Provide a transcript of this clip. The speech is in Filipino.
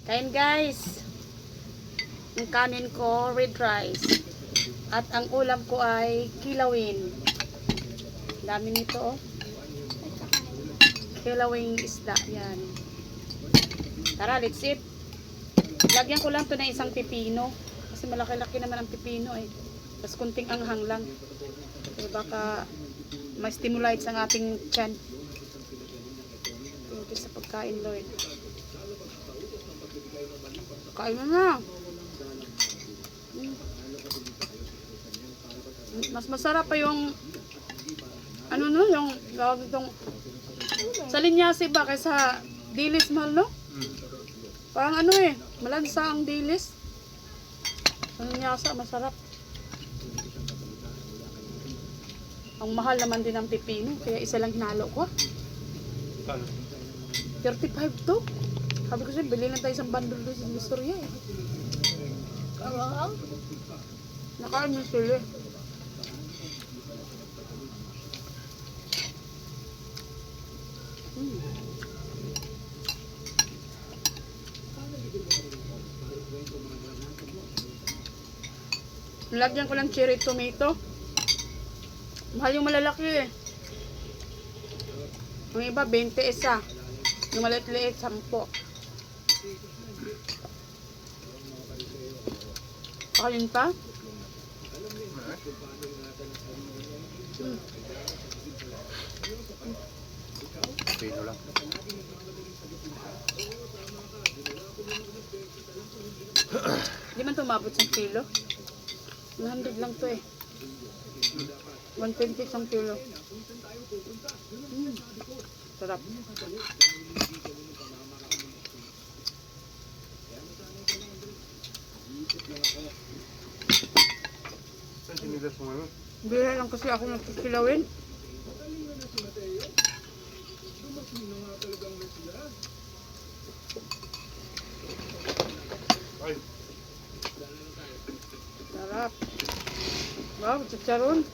Kain guys. Ang kanin ko, red rice. At ang ulam ko ay kilawin. Dami nito oh. Kilawing isda. Yan. Tara, let's eat. Lagyan ko lang to ng isang pipino. Kasi malaki-laki naman ang pipino eh. Tapos kunting anghang lang. So, baka ma-stimulate ang ating tiyan. Thank you sa pagkain, Lord. Kain na. Mas masarap pa yung ano no, yung gawag itong sa linyasi ba kaysa dilis mahal no? Parang ano eh, malansa ang dilis. Sa linyasa masarap. Ang mahal naman din ang pipino, kaya isa lang hinalo ko. 35 to. Sabi ko siya, bilhin lang tayo isang bundle doon sa Mistoria eh. Nakain mo sila. Lagyan ko lang cherry tomato. Mahal yung malalaki eh. Yung iba 20 isa. Yung maliit-liit 10. Kain pa? Pino lang. Di man tumabot sa kilo. 100 lang to eh. 120 isang kilo. Sarap. Saan sinigas mo ngayon? Bira lang kasi ako nagkikilawin. Ay, Sarap. Wow, chicharon.